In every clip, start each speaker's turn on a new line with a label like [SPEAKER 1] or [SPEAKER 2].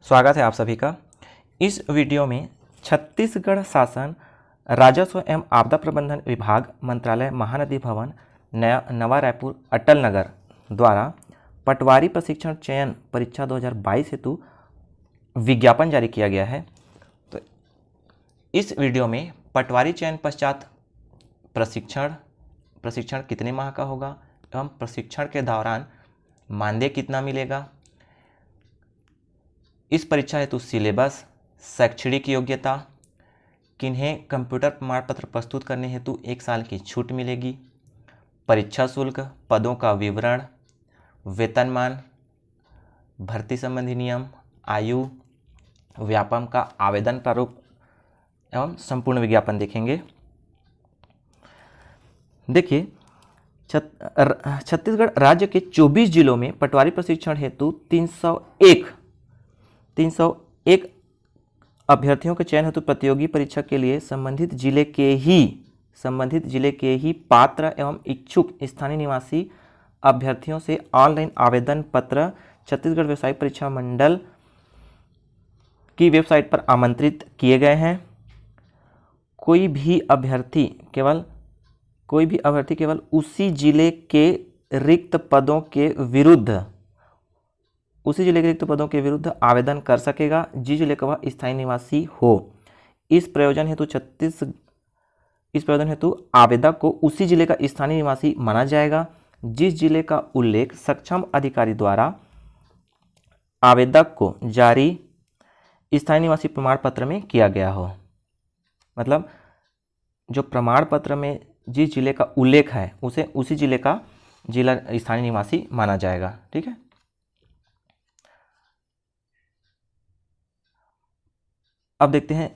[SPEAKER 1] स्वागत है आप सभी का। इस वीडियो में छत्तीसगढ़ शासन राजस्व एवं आपदा प्रबंधन विभाग मंत्रालय महानदी भवन नवा रायपुर अटल नगर द्वारा पटवारी प्रशिक्षण चयन परीक्षा 2022 हेतु विज्ञापन जारी किया गया है। तो इस वीडियो में पटवारी चयन पश्चात प्रशिक्षण कितने माह का होगा एवं प्रशिक्षण के दौरान मानदेय कितना मिलेगा, इस परीक्षा हेतु सिलेबस, शैक्षणिक योग्यता, किन्हें कंप्यूटर प्रमाण पत्र प्रस्तुत करने हेतु 1 साल की छूट मिलेगी, परीक्षा शुल्क, पदों का विवरण, वेतनमान, भर्ती संबंधी नियम, आयु, व्यापम का आवेदन प्रारूप एवं संपूर्ण विज्ञापन देखेंगे। देखिए, छत्तीसगढ़ राज्य के 24 जिलों में पटवारी प्रशिक्षण हेतु 301 अभ्यर्थियों के चयन हेतु प्रतियोगी परीक्षा के लिए संबंधित जिले के ही पात्र एवं इच्छुक स्थानीय निवासी अभ्यर्थियों से ऑनलाइन आवेदन पत्र छत्तीसगढ़ व्यवसायिक परीक्षा मंडल की वेबसाइट पर आमंत्रित किए गए हैं। कोई भी अभ्यर्थी केवल उसी जिले के रिक्त पदों के विरुद्ध आवेदन कर सकेगा जिस जिले का वह स्थायी निवासी हो। इस प्रयोजन हेतु आवेदक को उसी जिले का स्थानीय निवासी माना जाएगा जिस जिले का उल्लेख सक्षम अधिकारी द्वारा आवेदक को जारी स्थायी निवासी प्रमाण पत्र में किया गया हो। मतलब जो प्रमाण पत्र में जिस जिले का उल्लेख है उसे उसी जिले का स्थानीय निवासी माना जाएगा। ठीक है। अब देखते हैं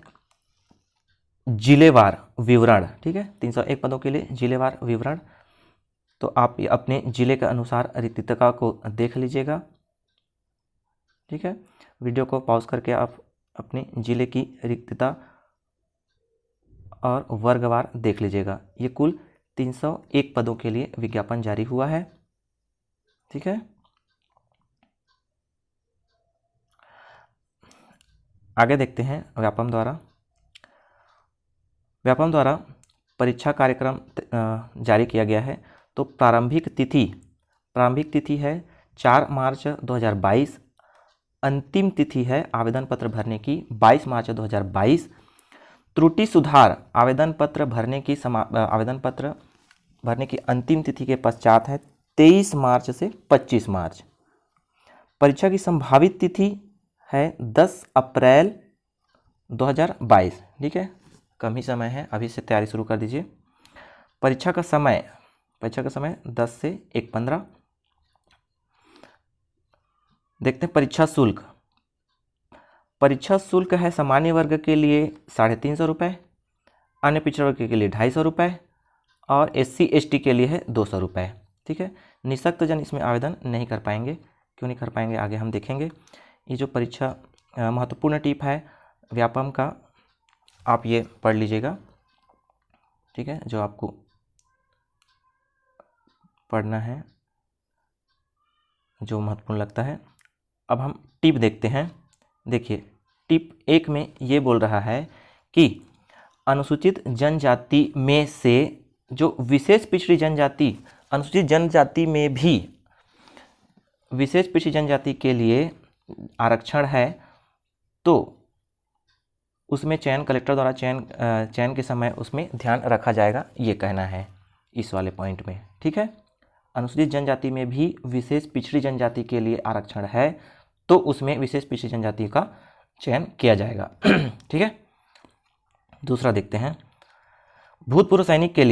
[SPEAKER 1] जिलेवार विवरण। ठीक है, 301 पदों के लिए जिलेवार विवरण। तो आप अपने जिले के अनुसार रिक्तता को देख लीजिएगा। ठीक है, वीडियो को पॉज करके आप अपने जिले की रिक्तता और वर्गवार देख लीजिएगा। ये कुल 301 पदों के लिए विज्ञापन जारी हुआ है। ठीक है, आगे देखते हैं व्यापम द्वारा परीक्षा कार्यक्रम जारी किया गया है। तो प्रारंभिक तिथि है 4 मार्च 2022। अंतिम तिथि है आवेदन पत्र भरने की 22 मार्च 2022। त्रुटि सुधार आवेदन पत्र भरने की अंतिम तिथि के पश्चात है 23 मार्च से 25 मार्च। परीक्षा की संभावित तिथि है 10 अप्रैल 2022। ठीक है, कम ही समय है, अभी से तैयारी शुरू कर दीजिए। परीक्षा का समय 10 से 1:15। देखते हैं परीक्षा शुल्क है सामान्य वर्ग के लिए 350 रुपये, अन्य पिछड़ा वर्ग के लिए 250 रुपये और SC ST के लिए है 200 रुपये। ठीक है, निःशक्त जन इसमें आवेदन नहीं कर पाएंगे। क्यों नहीं कर पाएंगे आगे हम देखेंगे। ये जो परीक्षा महत्वपूर्ण टिप है व्यापम का, आप ये पढ़ लीजिएगा। ठीक है, जो आपको पढ़ना है, जो महत्वपूर्ण लगता है। अब हम टिप देखते हैं। देखिए, टिप 1 में ये बोल रहा है कि अनुसूचित जनजाति में से जो विशेष पिछड़ी जनजाति, अनुसूचित जनजाति में भी विशेष पिछड़ी जनजाति के लिए आरक्षण है तो उसमें चयन कलेक्टर द्वारा चयन के समय उसमें ध्यान रखा जाएगा, ये कहना है इस वाले पॉइंट में। ठीक है, अनुसूचित जनजाति में भी विशेष पिछड़ी जनजाति के लिए आरक्षण है तो उसमें विशेष पिछड़ी जनजाति का चयन किया जाएगा। ठीक है, दूसरा देखते हैं भूतपूर्व सैनिक के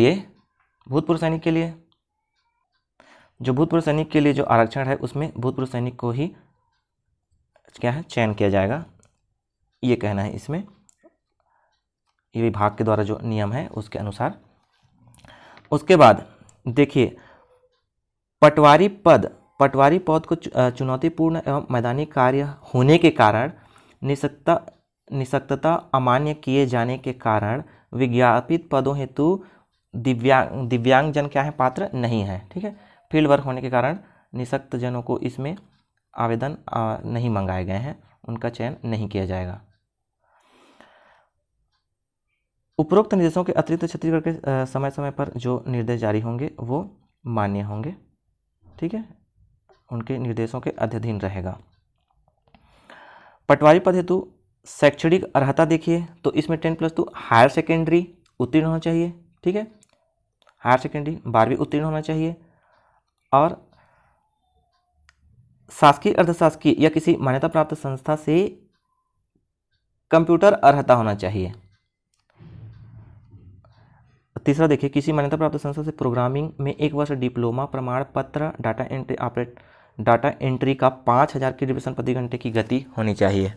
[SPEAKER 1] लिए जो आरक्षण है उसमें भूतपूर्व सैनिक को ही क्या है चयन किया जाएगा, ये कहना है इसमें। ये विभाग के द्वारा जो नियम है उसके अनुसार। उसके बाद देखिए, पटवारी पद को चुनौतीपूर्ण एवं मैदानी कार्य होने के कारण निःशक्तता अमान्य किए जाने के कारण विज्ञापित पदों हेतु दिव्यांगजन क्या है पात्र नहीं है। ठीक है, फील्ड वर्क होने के कारण निःशक्त जनों को इसमें आवेदन नहीं मंगाए गए हैं, उनका चयन नहीं किया जाएगा। उपरोक्त निर्देशों के अतिरिक्त छत्तीसगढ़ के समय समय पर जो निर्देश जारी होंगे वो मान्य होंगे, ठीक है, उनके निर्देशों के अधीन रहेगा। पटवारी पद हेतु शैक्षणिक अर्हता देखिए तो इसमें 10+2 हायर सेकेंडरी उत्तीर्ण होना चाहिए, ठीक है, हायर सेकेंडरी 12वीं उत्तीर्ण होना चाहिए, और शासकीय अर्धशासकीय या किसी मान्यता प्राप्त संस्था से कंप्यूटर अर्हता होना चाहिए। तीसरा देखिए, किसी मान्यता प्राप्त संस्था से प्रोग्रामिंग में 1 वर्ष डिप्लोमा प्रमाण पत्र, डाटा एंट्री का 5000 किलोमीटर प्रति घंटे की गति होनी चाहिए।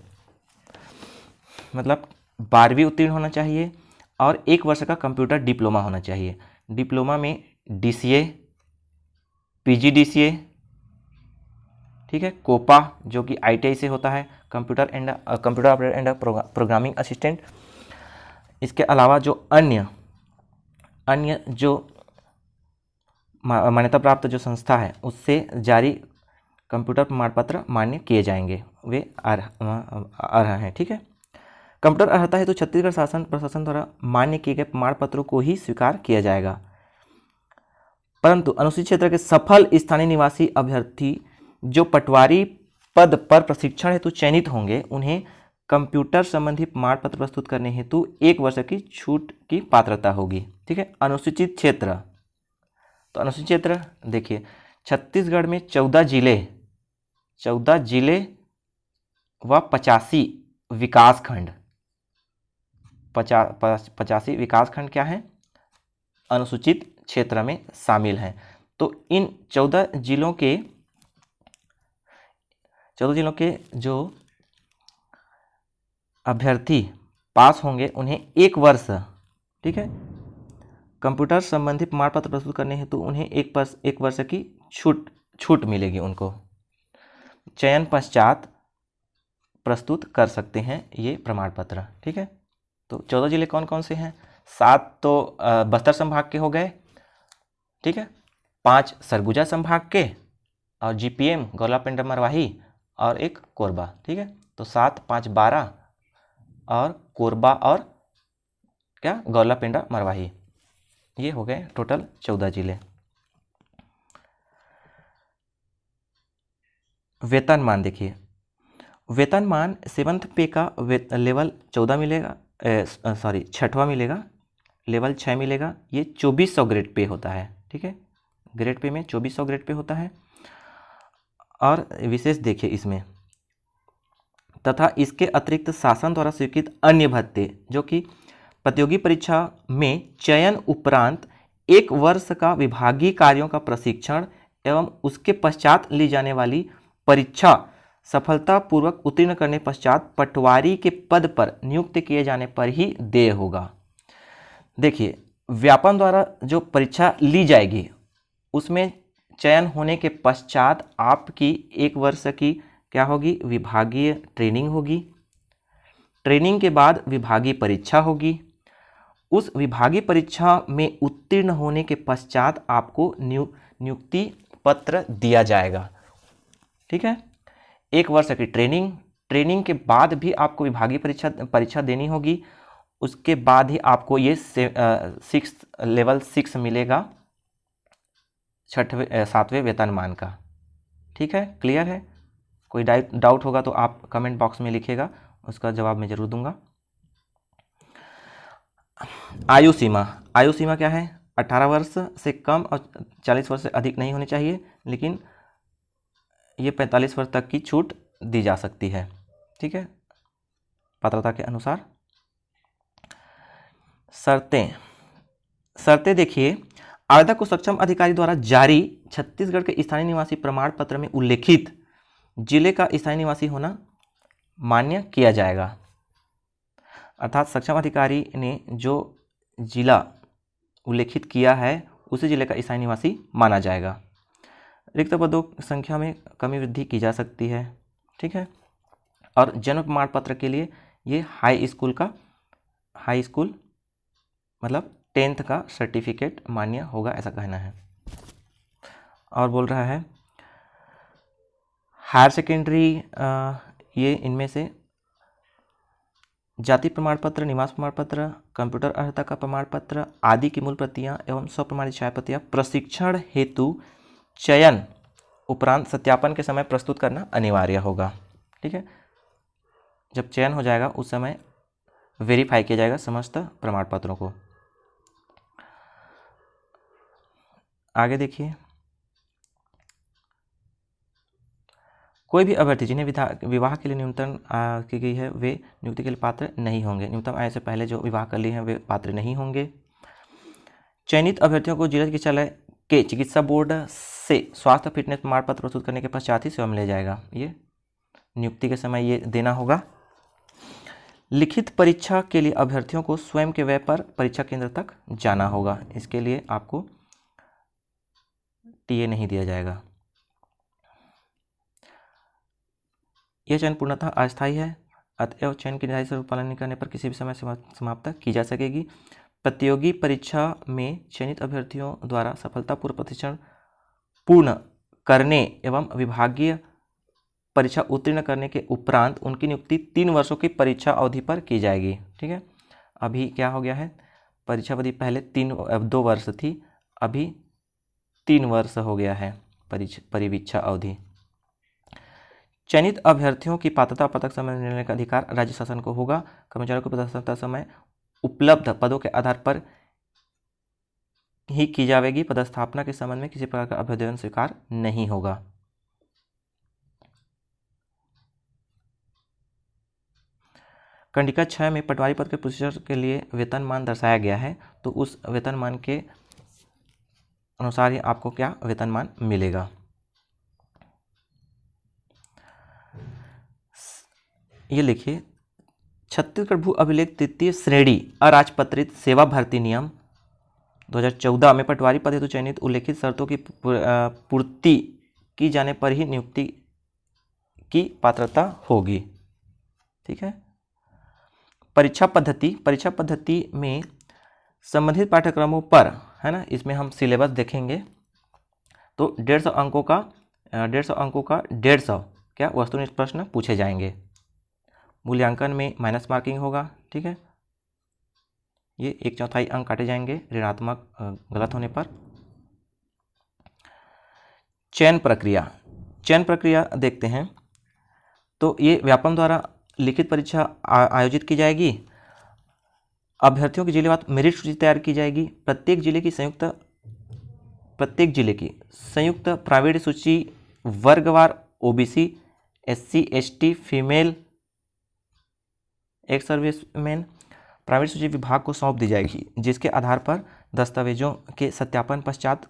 [SPEAKER 1] मतलब 12वीं उत्तीर्ण होना चाहिए और 1 वर्ष का कंप्यूटर डिप्लोमा होना चाहिए। डिप्लोमा में DCA, PGDCA, ठीक है, कोपा जो कि ITI से होता है, computer operator and programming assistant. इसके अलावा जो अन्य जो मान्यता प्राप्त जो संस्था है उससे जारी कंप्यूटर प्रमाण पत्र मान्य किए जाएंगे, वे अर्ह हैं, ठीक है। कंप्यूटर अर्हता है तो छत्तीसगढ़ शासन प्रशासन द्वारा मान्य किए गए प्रमाण पत्रों को ही स्वीकार किया जाएगा। परंतु अनुसूचित क्षेत्र के सफल स्थानीय निवासी अभ्यर्थी जो पटवारी पद पर प्रशिक्षण हेतु चयनित होंगे उन्हें कंप्यूटर संबंधी प्रमाण पत्र प्रस्तुत करने हेतु 1 वर्ष की छूट की पात्रता होगी, ठीक है। अनुसूचित क्षेत्र, तो अनुसूचित क्षेत्र देखिए छत्तीसगढ़ में 14 जिले व 85 विकासखंड, 85 विकासखंड क्या है, अनुसूचित क्षेत्र में शामिल हैं। तो इन 14 जिलों के जो अभ्यर्थी पास होंगे उन्हें 1 वर्ष, ठीक है, कंप्यूटर संबंधी प्रमाण पत्र प्रस्तुत करने हेतु उन्हें 1 वर्ष की छूट मिलेगी। उनको चयन पश्चात प्रस्तुत कर सकते हैं ये प्रमाण पत्र, ठीक है। तो 14 जिले कौन कौन से हैं? 7 तो बस्तर संभाग के हो गए, ठीक है, 5 सरगुजा संभाग के, और GPM गौला पेंड्रा मरवाही, और 1 कोरबा, ठीक है। तो 7, 5, 12 और कोरबा और क्या गौला पेंड्रा मरवाही, ये हो गए टोटल 14 जिले। वेतनमान देखिए, वेतनमान 7th पे का लेवल 14 मिलेगा, सॉरी 6वां मिलेगा, लेवल 6 मिलेगा। ये 2400 ग्रेड पे होता है, ठीक है, ग्रेड पे में 2400 ग्रेड पे होता है। और विशेष देखिए इसमें, तथा इसके अतिरिक्त शासन द्वारा स्वीकृत अन्य भत्ते जो कि प्रतियोगी परीक्षा में चयन उपरांत 1 वर्ष का विभागीय कार्यों का प्रशिक्षण एवं उसके पश्चात ली जाने वाली परीक्षा सफलतापूर्वक उत्तीर्ण करने पश्चात पटवारी के पद पर नियुक्त किए जाने पर ही देय होगा। देखिए व्यापम द्वारा जो परीक्षा ली जाएगी उसमें चयन होने के पश्चात आपकी 1 वर्ष की क्या होगी, विभागीय ट्रेनिंग होगी। ट्रेनिंग के बाद विभागीय परीक्षा होगी। उस विभागीय परीक्षा में उत्तीर्ण होने के पश्चात आपको नियुक्ति पत्र दिया जाएगा, ठीक है। 1 वर्ष की ट्रेनिंग के बाद भी आपको विभागीय परीक्षा देनी होगी। उसके बाद ही आपको ये लेवल 6 मिलेगा 7वें वेतनमान का, ठीक है। क्लियर है? कोई डाउट होगा तो आप कमेंट बॉक्स में लिखिएगा, उसका जवाब मैं जरूर दूंगा। आयु सीमा क्या है? 18 वर्ष से कम और 40 वर्ष से अधिक नहीं होनी चाहिए, लेकिन ये 45 वर्ष तक की छूट दी जा सकती है, ठीक है, पात्रता के अनुसार। शर्तें देखिए, आवेदक को सक्षम अधिकारी द्वारा जारी छत्तीसगढ़ के स्थानीय निवासी प्रमाण पत्र में उल्लेखित जिले का स्थानीय निवासी होना मान्य किया जाएगा। अर्थात सक्षम अधिकारी ने जो जिला उल्लेखित किया है उसी जिले का स्थानीय निवासी माना जाएगा। रिक्त पदों की संख्या में कमी वृद्धि की जा सकती है, ठीक है। और जन्म प्रमाण पत्र के लिए ये हाई स्कूल मतलब 10th का सर्टिफिकेट मान्य होगा, ऐसा कहना है। और बोल रहा है हायर सेकेंडरी ये इनमें से जाति प्रमाण पत्र, निवास प्रमाण पत्र, कंप्यूटर अर्हता का प्रमाण पत्र आदि की मूल प्रतियां एवं स्वप्रमाणित छाया प्रतियां प्रशिक्षण हेतु चयन उपरांत सत्यापन के समय प्रस्तुत करना अनिवार्य होगा। ठीक है, जब चयन हो जाएगा उस समय वेरीफाई किया जाएगा समस्त प्रमाण पत्रों को। आगे देखिए, कोई भी अभ्यर्थी जिन्हें विवाह के लिए न्यूनतम की गई है वे नियुक्ति के लिए पात्र नहीं होंगे। न्यूनतम आय से पहले जो विवाह कर लिए हैं वे पात्र नहीं होंगे। चयनित अभ्यर्थियों को जिला चिकित्सालय के चिकित्सा बोर्ड से स्वास्थ्य फिटनेस प्रमाण पत्र प्रस्तुत करने के पश्चात ही सेवा में लिया जाएगा। ये नियुक्ति के समय ये देना होगा। लिखित परीक्षा के लिए अभ्यर्थियों को स्वयं के व्यय पर परीक्षा केंद्र तक जाना होगा। इसके लिए आपको टीए नहीं दिया जाएगा। यह चयन पूर्णतः अस्थायी है, अतएव चयन की निर्धारित स्वरूप पालन नहीं करने पर किसी भी समय समाप्त की जा सकेगी। प्रतियोगी परीक्षा में चयनित अभ्यर्थियों द्वारा सफलतापूर्वक प्रशिक्षण पूर्ण करने एवं विभागीय परीक्षा उत्तीर्ण करने के उपरांत उनकी नियुक्ति 3 वर्षों की परीक्षा अवधि पर की जाएगी। ठीक है, अभी क्या हो गया है, परीक्षा अवधि पहले 2 वर्ष थी, अभी 3 वर्ष हो गया है परिवीक्षा अवधि। चयनित अभ्यर्थियों की पात्रता पदक समय निर्णय का अधिकार राज्य शासन को होगा। कर्मचारियों को पदस्थापना समय उपलब्ध पदों के आधार पर ही की जाएगी। पदस्थापना के संबंध में किसी प्रकार का अभ्युदय स्वीकार नहीं होगा। कंडिका 6 में पटवारी पद के प्रोसीजर के लिए वेतनमान दर्शाया गया है, तो उस वेतनमान के अनुसार ही आपको क्या वेतनमान मिलेगा। ये लिखिए, छत्तीसगढ़ भू अभिलेख तृतीय श्रेणी अराजपत्रित सेवा भर्ती नियम 2014 में पटवारी पद हेतु चयनित उल्लेखित शर्तों की पूर्ति की जाने पर ही नियुक्ति की पात्रता होगी। ठीक है, परीक्षा पद्धति में संबंधित पाठ्यक्रमों पर है ना, इसमें हम सिलेबस देखेंगे तो 150 अंकों का 150 क्या वस्तुनिष्ठ प्रश्न पूछे जाएंगे। मूल्यांकन में माइनस मार्किंग होगा। ठीक है, ये 1/4 अंक काटे जाएंगे ऋणात्मक गलत होने पर। चयन प्रक्रिया देखते हैं, तो ये व्यापम द्वारा लिखित परीक्षा आयोजित की जाएगी। अभ्यर्थियों की जिलेवार मेरिट सूची तैयार की जाएगी। प्रत्येक जिले की संयुक्त प्रावीण्य सूची वर्गवार ओबीसी, एससी, एसटी, फीमेल, एक सर्विसमैन प्राइवेट सूची विभाग को सौंप दी जाएगी, जिसके आधार पर दस्तावेजों के सत्यापन पश्चात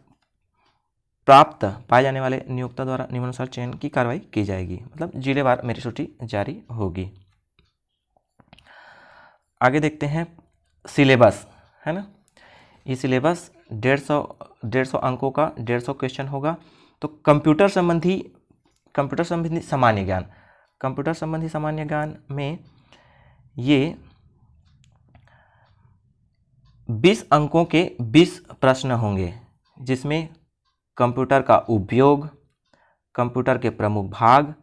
[SPEAKER 1] प्राप्त पाए जाने वाले नियोक्ता द्वारा निम्नानुसार चयन की कार्रवाई की जाएगी। मतलब जिलेवार मेरिट सूची जारी होगी। आगे देखते हैं सिलेबस, है ना। ये सिलेबस 150 अंकों का 150 क्वेश्चन होगा। तो कंप्यूटर संबंधी सामान्य ज्ञान में ये 20 अंकों के 20 प्रश्न होंगे, जिसमें कंप्यूटर का उपयोग, कंप्यूटर के प्रमुख भाग,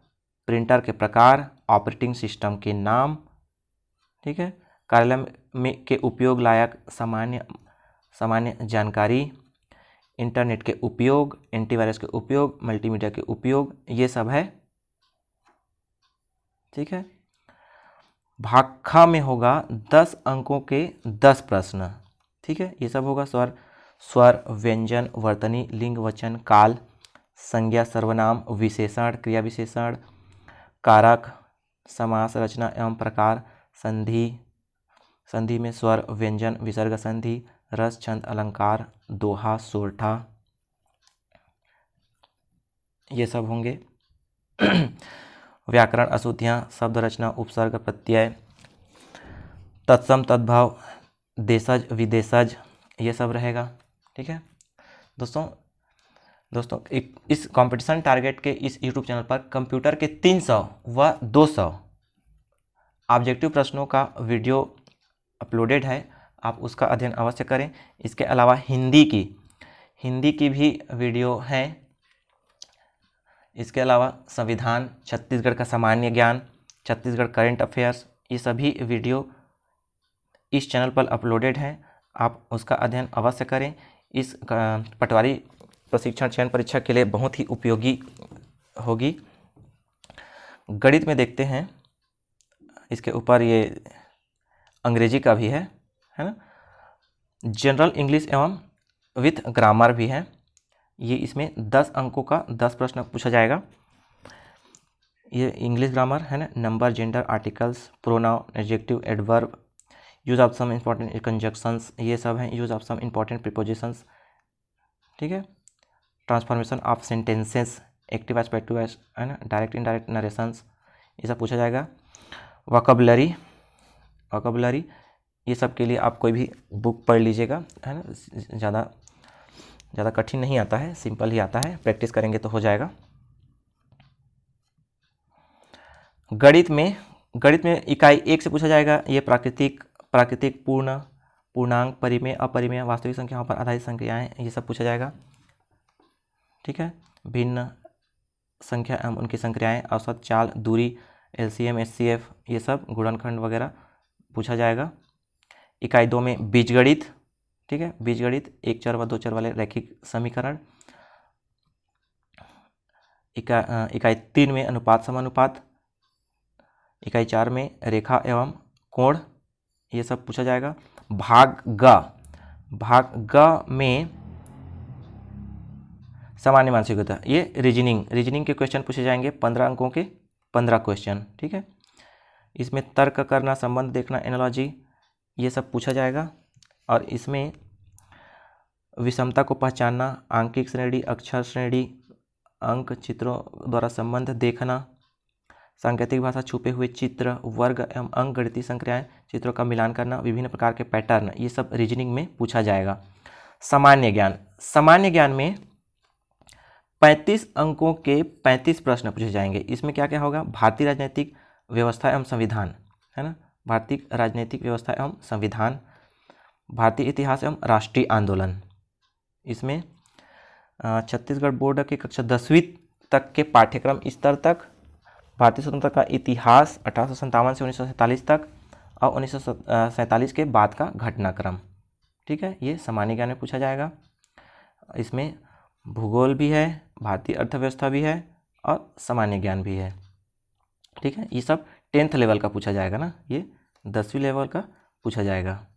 [SPEAKER 1] प्रिंटर के प्रकार, ऑपरेटिंग सिस्टम के नाम, ठीक है, कार्यालय में के उपयोग लायक सामान्य जानकारी, इंटरनेट के उपयोग, एंटीवायरस के उपयोग, मल्टीमीडिया के उपयोग, ये सब है। ठीक है, भाग ख में होगा 10 अंकों के 10 प्रश्न। ठीक है, ये सब होगा स्वर, व्यंजन, वर्तनी, लिंग, वचन, काल, संज्ञा, सर्वनाम, विशेषण, क्रिया विशेषण, कारक, समास, रचना एवं प्रकार, संधि में स्वर, व्यंजन, विसर्ग संधि, रस, छंद, अलंकार, दोहा, सोरठा, ये सब होंगे। व्याकरण, अशुद्धियाँ, शब्द रचना, उपसर्ग, प्रत्यय, तत्सम, तद्भव, देशज, विदेशज, ये सब रहेगा। ठीक है दोस्तों, इस कंपटीशन टारगेट के इस यूट्यूब चैनल पर कंप्यूटर के 300 व 200 ऑब्जेक्टिव प्रश्नों का वीडियो अपलोडेड है, आप उसका अध्ययन अवश्य करें। इसके अलावा हिंदी की भी वीडियो है। इसके अलावा संविधान, छत्तीसगढ़ का सामान्य ज्ञान, छत्तीसगढ़ करंट अफेयर्स, ये सभी वीडियो इस चैनल पर अपलोडेड हैं, आप उसका अध्ययन अवश्य करें। इस पटवारी प्रशिक्षण चयन परीक्षा के लिए बहुत ही उपयोगी होगी। गणित में देखते हैं, इसके ऊपर ये अंग्रेजी का भी है ना, जनरल इंग्लिश एवं विथ ग्रामर भी है। ये इसमें 10 अंकों का 10 प्रश्न पूछा जाएगा। ये इंग्लिश ग्रामर है ना, number, gender, articles, pronoun, adjective, adverb, use of some important conjunctions, ये सब हैं, use of some important prepositions, ठीक है, transformation of sentences, active voice, passive voice, है ना, डायरेक्ट इनडायरेक्ट नरेशंस, ये सब पूछा जाएगा। वोकैबुलरी, ये सब के लिए आप कोई भी बुक पढ़ लीजिएगा, है ना, ज़्यादा कठिन नहीं आता है, सिंपल ही आता है, प्रैक्टिस करेंगे तो हो जाएगा। गणित में इकाई 1 से पूछा जाएगा, ये प्राकृतिक, पूर्ण, पूर्णांक, परिमेय, अपरिमेय, वास्तविक संख्याओं पर आधारित संख्याएं, ये सब पूछा जाएगा, ठीक है। भिन्न संख्या एवं उनकी संक्रियाएं, औसत, चाल, दूरी, एलसीएम, एचसीएफ, ये सब गुणनखंड वगैरह पूछा जाएगा। इकाई 2 में बीजगणित, ठीक है, बीजगणित, 1 चर व 2 चर वाले रैखिक समीकरण। इकाई 3 में अनुपात समानुपात। इकाई 4 में रेखा एवं कोण, ये सब पूछा जाएगा। भाग ग में सामान्य मानसिकता, ये रीजनिंग के क्वेश्चन पूछे जाएंगे, 15 अंकों के 15 क्वेश्चन, ठीक है। इसमें तर्क करना, संबंध देखना, एनालॉजी, ये सब पूछा जाएगा। और इसमें विषमता को पहचानना, आंकिक श्रेणी, अक्षर श्रेणी, अंक चित्रों द्वारा संबंध देखना, सांकेतिक भाषा, छुपे हुए चित्र, वर्ग एवं अंक गणितीय संक्रियाएं, चित्रों का मिलान करना, विभिन्न प्रकार के पैटर्न, ये सब रीजनिंग में पूछा जाएगा। सामान्य ज्ञान में 35 अंकों के 35 प्रश्न पूछे जाएंगे। इसमें क्या क्या होगा, भारतीय राजनीतिक व्यवस्था एवं संविधान, है ना, भारतीय राजनीतिक व्यवस्था एवं संविधान, भारतीय इतिहास एवं राष्ट्रीय आंदोलन। इसमें छत्तीसगढ़ बोर्ड के कक्षा 10वीं तक के पाठ्यक्रम स्तर तक, भारतीय स्वतंत्रता का इतिहास 1857 से 1947 तक और 1947 के बाद का घटनाक्रम, ठीक है, ये सामान्य ज्ञान में पूछा जाएगा। इसमें भूगोल भी है, भारतीय अर्थव्यवस्था भी है और सामान्य ज्ञान भी है, ठीक है। ये सब 10th लेवल का पूछा जाएगा ना, ये 10वीं लेवल का पूछा जाएगा।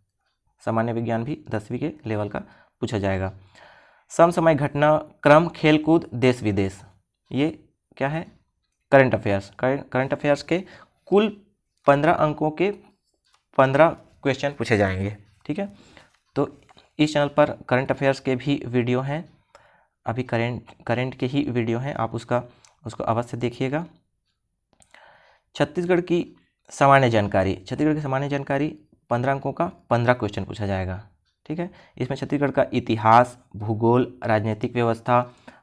[SPEAKER 1] सामान्य विज्ञान भी 10वीं के लेवल का पूछा जाएगा। समसामयिक घटनाक्रम, खेलकूद, देश विदेश, ये क्या है, करंट अफेयर्स के कुल 15 अंकों के 15 क्वेश्चन पूछे जाएंगे, ठीक है। तो इस चैनल पर करंट अफेयर्स के भी वीडियो हैं, अभी करंट के ही वीडियो हैं, आप उसको अवश्य देखिएगा। छत्तीसगढ़ की सामान्य जानकारी 15 अंकों का 15 क्वेश्चन पूछा जाएगा, ठीक है। इसमें छत्तीसगढ़ का इतिहास, भूगोल, राजनीतिक व्यवस्था,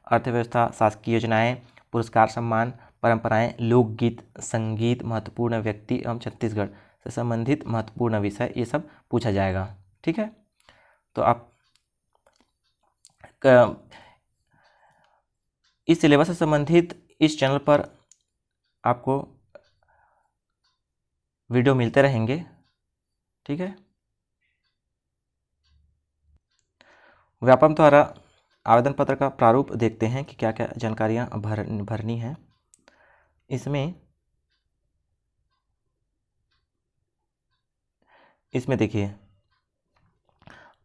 [SPEAKER 1] अर्थव्यवस्था, शासकीय योजनाएं, पुरस्कार, सम्मान, परंपराएं, लोकगीत, संगीत, महत्वपूर्ण व्यक्ति एवं छत्तीसगढ़ से संबंधित महत्वपूर्ण विषय, ये सब पूछा जाएगा, ठीक है। तो आप इस सिलेबस से संबंधित इस चैनल पर आपको वीडियो मिलते रहेंगे, ठीक है। व्यापम द्वारा आवेदन पत्र का प्रारूप देखते हैं कि क्या क्या जानकारियाँ भरनी है। इसमें देखिए,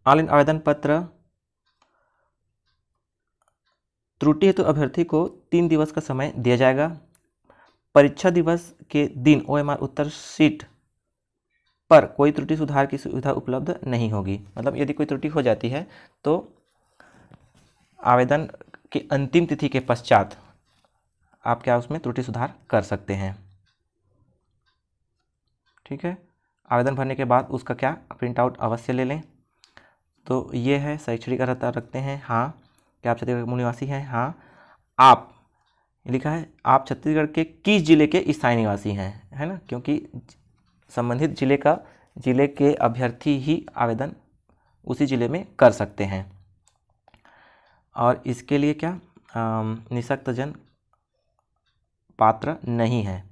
[SPEAKER 1] ऑनलाइन आवेदन पत्र, त्रुटि हेतु अभ्यर्थी को 3 दिवस का समय दिया जाएगा। परीक्षा दिवस के दिन OMR उत्तर शीट पर कोई त्रुटि सुधार की सुविधा उपलब्ध नहीं होगी। मतलब यदि कोई त्रुटि हो जाती है तो आवेदन की अंतिम तिथि के पश्चात आप क्या उसमें त्रुटि सुधार कर सकते हैं, ठीक है। आवेदन भरने के बाद उसका क्या प्रिंट आउट अवश्य ले लें। तो ये है, शैक्षणिक अर्हता रखते हैं, हाँ। क्या आप छत्तीसगढ़ के मूल निवासी हैं, हाँ। आप लिखा है आप छत्तीसगढ़ के किस जिले के स्थायी निवासी हैं, है ना, क्योंकि संबंधित जिले के अभ्यर्थी ही आवेदन उसी जिले में कर सकते हैं। और इसके लिए क्या निःशक्तजन पात्र नहीं है।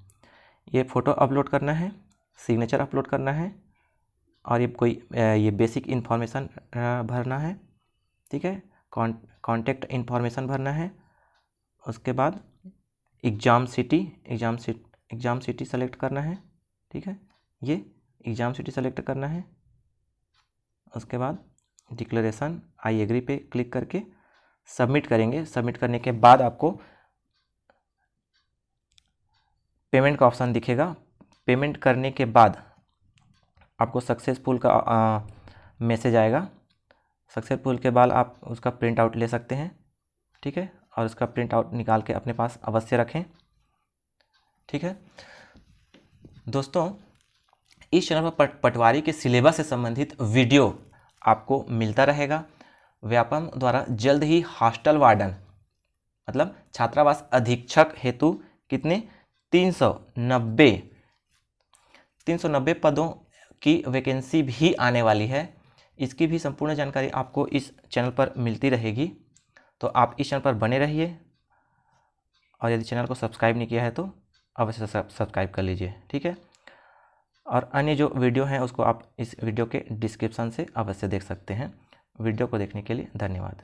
[SPEAKER 1] ये फ़ोटो अपलोड करना है, सिग्नेचर अपलोड करना है, और ये बेसिक इन्फॉर्मेशन भरना है, ठीक है। कॉन्टैक्ट इन्फॉर्मेशन भरना है। उसके बाद एग्ज़ाम सिटी सेलेक्ट करना है, ठीक है। ये एग्ज़ाम सिटी सेलेक्ट करना है। उसके बाद डिक्लेरेशन आई एग्री पे क्लिक करके सबमिट करेंगे। सबमिट करने के बाद आपको पेमेंट का ऑप्शन दिखेगा। पेमेंट करने के बाद आपको सक्सेसफुल का मैसेज आएगा। सक्सेसफुल के बाद आप उसका प्रिंट आउट ले सकते हैं, ठीक है, और उसका प्रिंट आउट निकाल के अपने पास अवश्य रखें, ठीक है। दोस्तों, इस चैनल पर पटवारी के सिलेबस से संबंधित वीडियो आपको मिलता रहेगा। व्यापम द्वारा जल्द ही हॉस्टल वार्डन मतलब छात्रावास अधीक्षक हेतु कितने 390 पदों की वैकेंसी भी आने वाली है। इसकी भी संपूर्ण जानकारी आपको इस चैनल पर मिलती रहेगी, तो आप इस चैनल पर बने रहिए। और यदि चैनल को सब्सक्राइब नहीं किया है तो अवश्य सब्सक्राइब कर लीजिए, ठीक है। और अन्य जो वीडियो हैं उसको आप इस वीडियो के डिस्क्रिप्शन से अवश्य देख सकते हैं। वीडियो को देखने के लिए धन्यवाद।